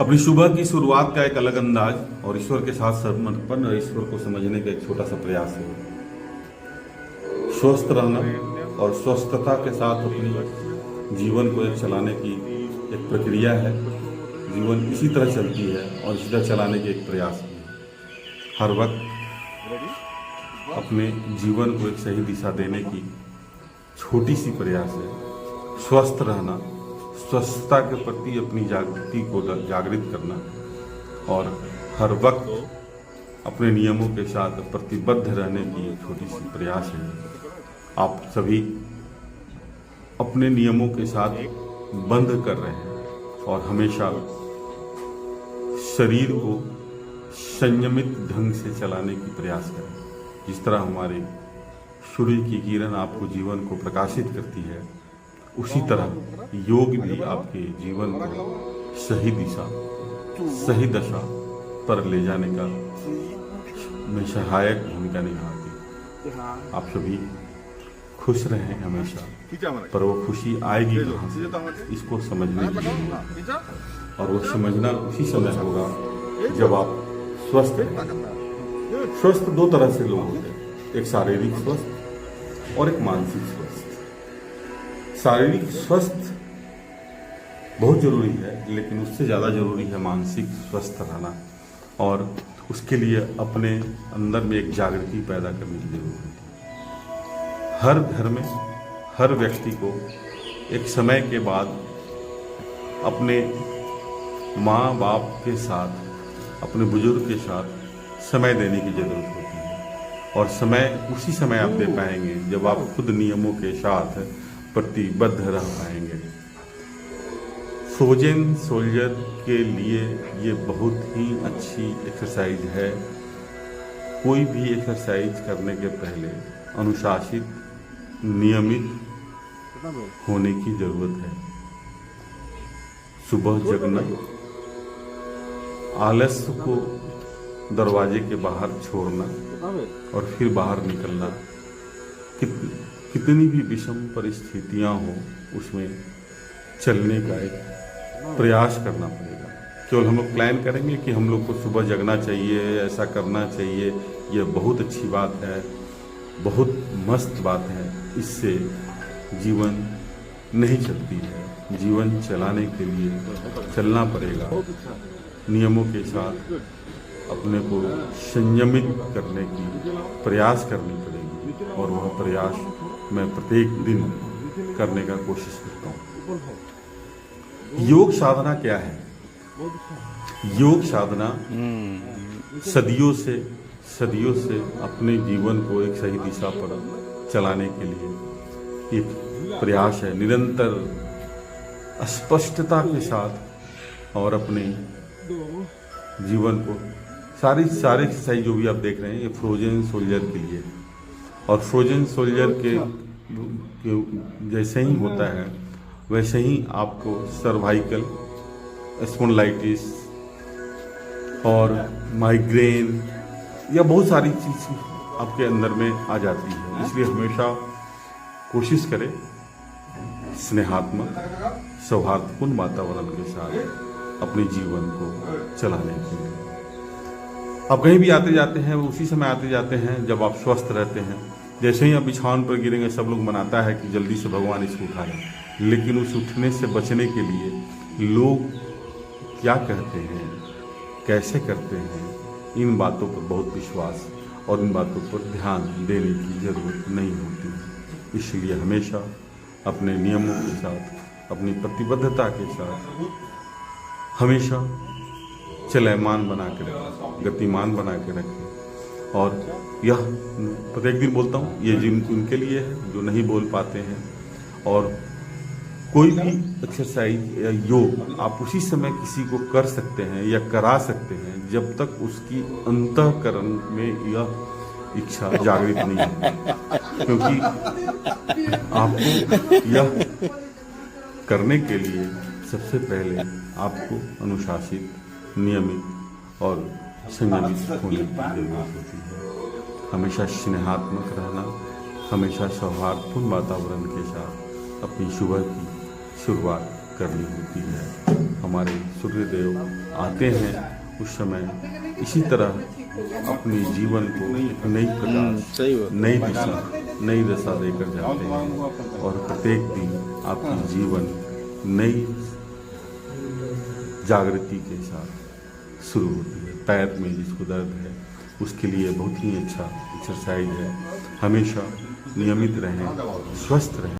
अपनी सुबह की शुरुआत का एक अलग अंदाज और ईश्वर के साथ समर्पण और ईश्वर को समझने का एक छोटा सा प्रयास है। स्वस्थ रहना और स्वस्थता के साथ अपनी जीवन को एक चलाने की एक प्रक्रिया है। जीवन इसी तरह चलती है और इसी तरह चलाने की एक प्रयास है। हर वक्त अपने जीवन को एक सही दिशा देने की छोटी सी प्रयास है। स्वस्थ रहना, स्वच्छता के प्रति अपनी जागृति को जागृत करना और हर वक्त अपने नियमों के साथ प्रतिबद्ध रहने की एक छोटी सी प्रयास है। आप सभी अपने नियमों के साथ बंध कर रहे हैं और हमेशा शरीर को संयमित ढंग से चलाने की प्रयास करें। जिस तरह हमारे सूर्य की किरण आपको जीवन को प्रकाशित करती है, उसी तरह योग भी आपके जीवन को सही दिशा, सही दशा पर ले जाने का में सहायक भूमिका निभाती। आप सभी खुश रहें हमेशा, पर वो खुशी आएगी कहाँ से, इसको समझने की जरूरत है। और वो समझना उसी समय होगा जब आप स्वस्थ हैं। स्वस्थ दो तरह से लोग होते हैं, एक शारीरिक स्वस्थ और एक मानसिक स्वस्थ। शारीरिक स्वस्थ बहुत जरूरी है, लेकिन उससे ज़्यादा जरूरी है मानसिक स्वस्थ रहना, और उसके लिए अपने अंदर में एक जागृति पैदा करने की जरूरत है। हर घर में हर व्यक्ति को एक समय के बाद अपने माँ बाप के साथ, अपने बुजुर्ग के साथ समय देने की जरूरत होती है। और समय उसी समय आप दे पाएंगे जब आप खुद नियमों के साथ प्रतिबद्ध रह पाएंगे। फ्रोजन सोल्जर के लिए ये बहुत ही अच्छी एक्सरसाइज है। कोई भी एक्सरसाइज करने के पहले अनुशासित, नियमित होने की जरूरत है। सुबह जगना, आलस्य को दरवाजे के बाहर छोड़ना और फिर बाहर निकलना, कितनी भी विषम परिस्थितियां हो उसमें चलने का एक प्रयास करना पड़ेगा। केवल हम लोग प्लान करेंगे कि हम लोग को सुबह जगना चाहिए, ऐसा करना चाहिए, ये बहुत अच्छी बात है, बहुत मस्त बात है, इससे जीवन नहीं चलती है। जीवन चलाने के लिए चलना पड़ेगा, नियमों के साथ अपने को संयमित करने की प्रयास करनी पड़ेगी, और वह प्रयास मैं प्रत्येक दिन करने का कोशिश करता हूँ। योग साधना क्या है? योग साधना सदियों से अपने जीवन को एक सही दिशा पर चलाने के लिए एक प्रयास है। निरंतर स्पष्टता के साथ और अपने जीवन को सारे एक्सरसाइज जो भी आप देख रहे हैं, ये फ्रोजन सोल्जर के लिए। और फ्रोजन सोल्जर के जैसे ही होता है वैसे ही आपको सर्वाइकल स्पॉन्डिलाइटिस और माइग्रेन या बहुत सारी चीज़ आपके अंदर में आ जाती है। इसलिए हमेशा कोशिश करें स्नेहात्मक, सौहार्दपूर्ण वातावरण के साथ अपने जीवन को चलाने के लिए। आप कहीं भी आते जाते हैं, वो उसी समय आते जाते हैं जब आप स्वस्थ रहते हैं। जैसे ही आप बिछावन पर गिरेंगे, सब लोग मनाता है कि जल्दी से भगवान इसको उठा लें, लेकिन उस उठने से बचने के लिए लोग क्या कहते हैं, कैसे करते हैं, इन बातों पर बहुत विश्वास और इन बातों पर ध्यान देने की जरूरत नहीं होती है। इसलिए हमेशा अपने नियमों के साथ, अपनी प्रतिबद्धता के साथ हमेशा चलयमान बना के रखें, गतिमान बना के रखें। और यह प्रत्येक दिन बोलता हूँ, ये जिन उनके लिए है जो नहीं बोल पाते हैं। और कोई भी एक्सरसाइज या योग आप उसी समय किसी को कर सकते हैं या करा सकते हैं जब तक उसकी अंतःकरण में यह इच्छा जागृत नहीं है। क्योंकि आपको यह करने के लिए सबसे पहले आपको अनुशासित, नियमित और संयमित होने की जरूरत होती है। हमेशा स्नेहात्मक रहना, हमेशा सौहार्दपूर्ण वातावरण के साथ अपनी सुबह की शुरुआत करनी होती है। हमारे सूर्यदेव आते हैं उस समय इसी तरह अपनी जीवन को एक नई प्रकाश, नई दशा देकर जाते हैं और प्रत्येक दिन आपकी जीवन नई जागृति के साथ शुरू होती है। पैर में जिसको दर्द है उसके लिए बहुत ही अच्छा एक्सरसाइज है। हमेशा नियमित रहें, स्वस्थ रहें।